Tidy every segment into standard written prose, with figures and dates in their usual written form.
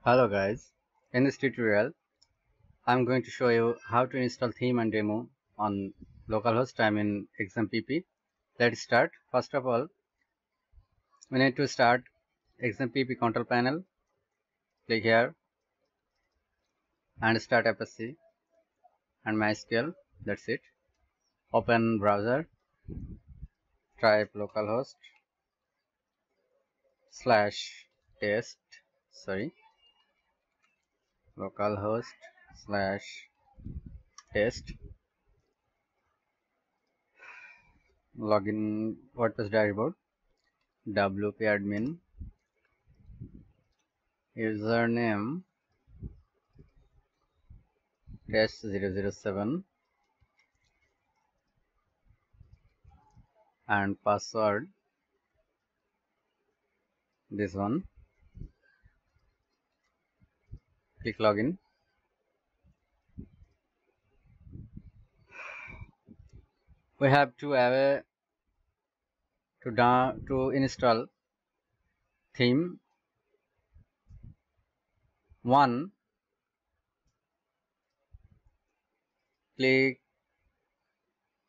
Hello guys, in this tutorial I'm going to show you how to install theme and demo on localhost. I'm in XMPP. Let's start. First of all, we need to start XMPP control panel. Click here and start Apache and MySQL. That's it. Open browser, type localhost slash test, localhost slash test. Login WordPress dashboard, WP admin, username test007 and password this one. Click login. We have to to install theme. One, click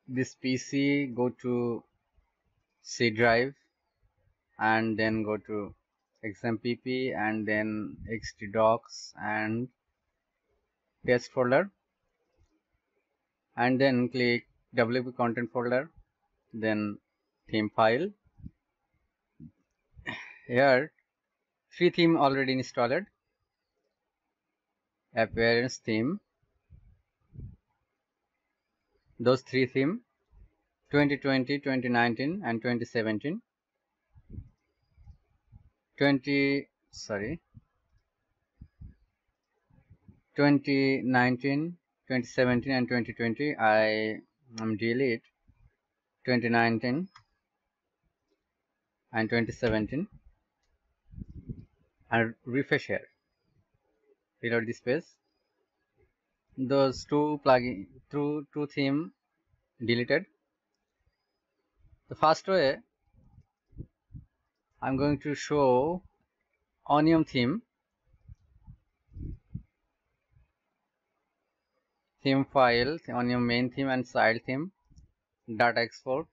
this PC, go to C drive and then go to XMPP and then XTdocs and test folder, and then click WP content folder, then theme file. Here 3 theme already installed: appearance theme, those 3 theme 2020, 2019 and 2017. 2019, 2017 and 2020. I delete 2019 and 2017 and refresh here. Reload this page. Those two theme deleted. The first way, I'm going to show onion theme file, onion main theme and side theme, data export.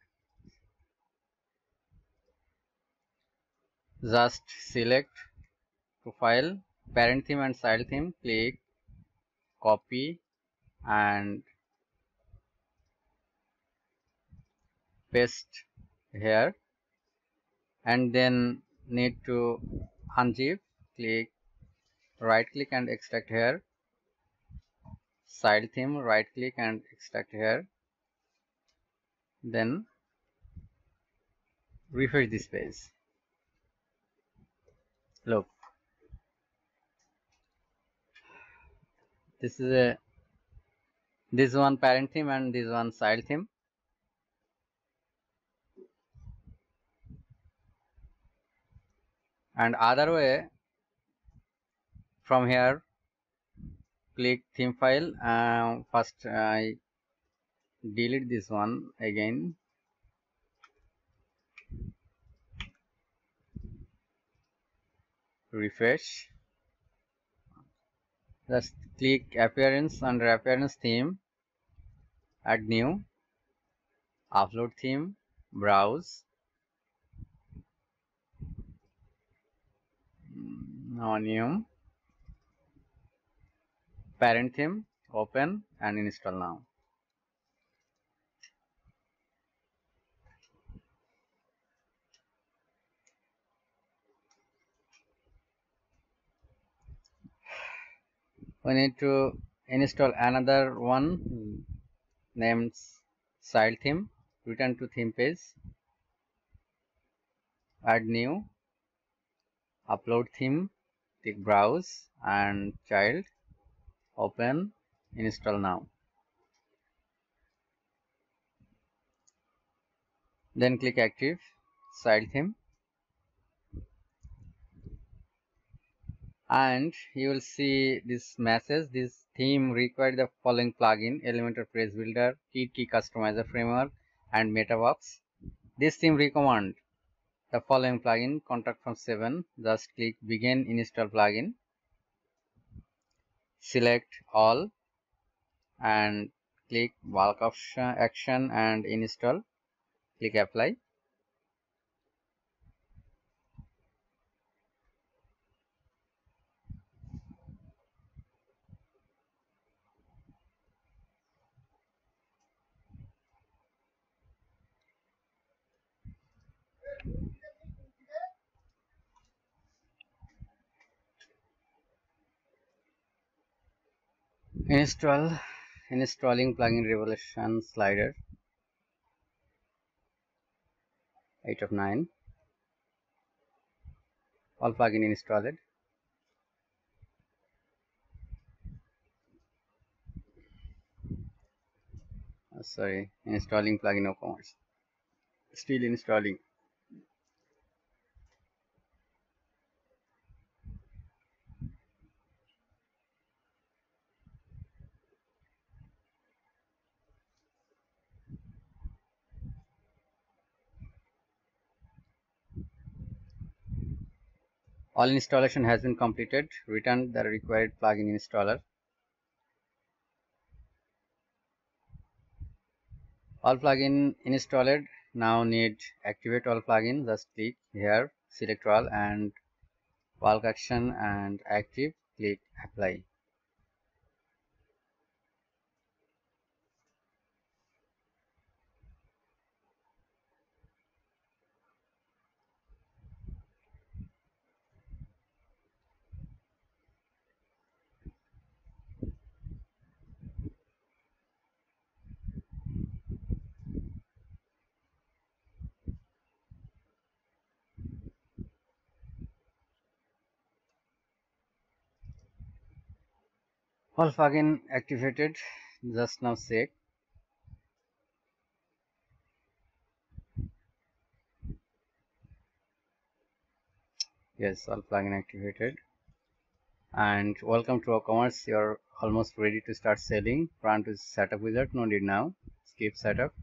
Just select to file, parent theme and side theme, click copy and paste here, and then need to unzip. Click right click and extract here, side theme, right click and extract here, then refresh this page. Look, this is this one parent theme and this one side theme. And other way, from here click theme file. First I delete this one again, refresh. Just click appearance, under appearance theme, add new, upload theme, browse, new, parent theme, open and install now. We need to install another one named side theme. Return to theme page, add new, upload theme, click browse and child, open, install now. Then click active side theme, and you will see this message: this theme required the following plugin: Elementor Page Builder, Key Customizer Framework and MetaBox. This theme recommend the following plugin: Contact from 7. Just click begin install plugin. select all and click bulk action and install. Click apply. Installing plugin revolution slider 8 of 9. All plugin installed. Sorry, installing plugin of commerce. Still installing. All installation has been completed. Return the required plugin installer. All plugin installed. Now need activate all plugin. Just click here, select all and bulk action and active. Click apply. All plugin activated. Just now check. Yes, all plugin activated. And welcome to our commerce. You're almost ready to start selling. Run to setup wizard. No need now. Skip setup.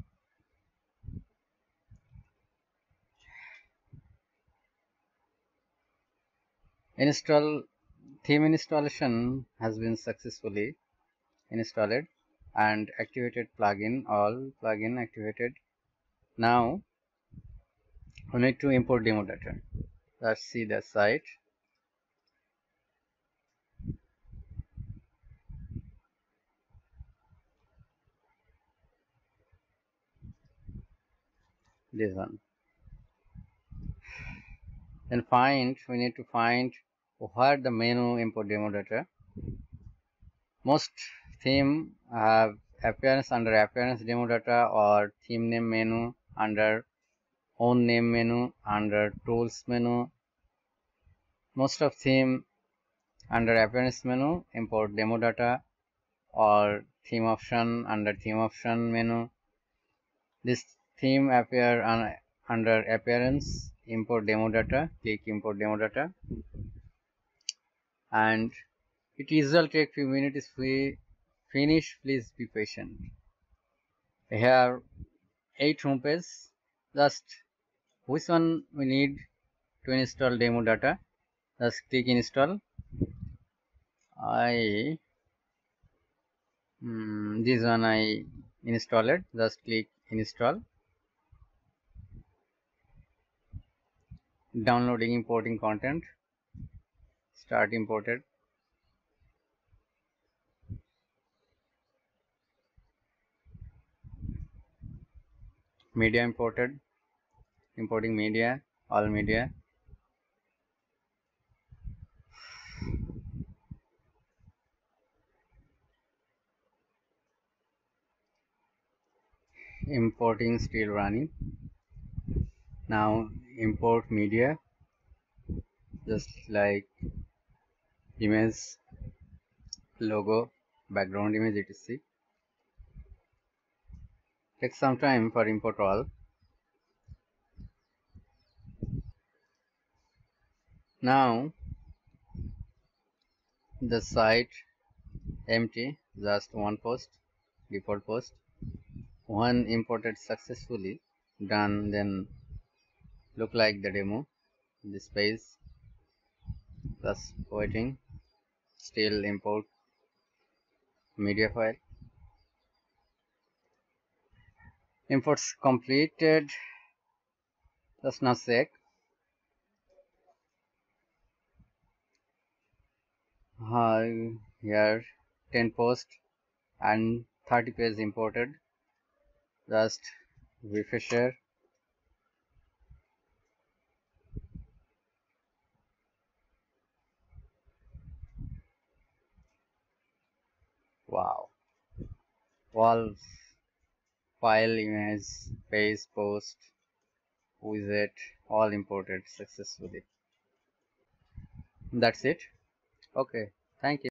Install theme installation has been successfully installed and activated plugin. All plugin activated. Now we need to import demo data. Let's see the site. This one. Then we need to find where the menu import demo data. Most theme have appearance under appearance demo data or theme name menu under own name menu under tools menu. Most of theme under appearance menu import demo data or theme option under theme option menu. This theme appear under appearance import demo data. Click import demo data and it usually take few minutes. We finish, please be patient. Here 8 home page. Just which one we need to install demo data. Just click install. This one I installed. Just click install. Downloading, importing content. Start imported. Media imported. Importing media, all media. Importing still running. Now import media, just like image, logo, background image, etc. Takes some time for import all. Now the site empty, just one post, default post. One imported successfully, done. Then look like the demo. This page, plus waiting, still import media file. Imports completed. Just now check. Here 10 posts and 30 pages imported. Just refresher. Wow. Wall, file, image, page, post, widget, all imported successfully. That's it. Okay. Thank you.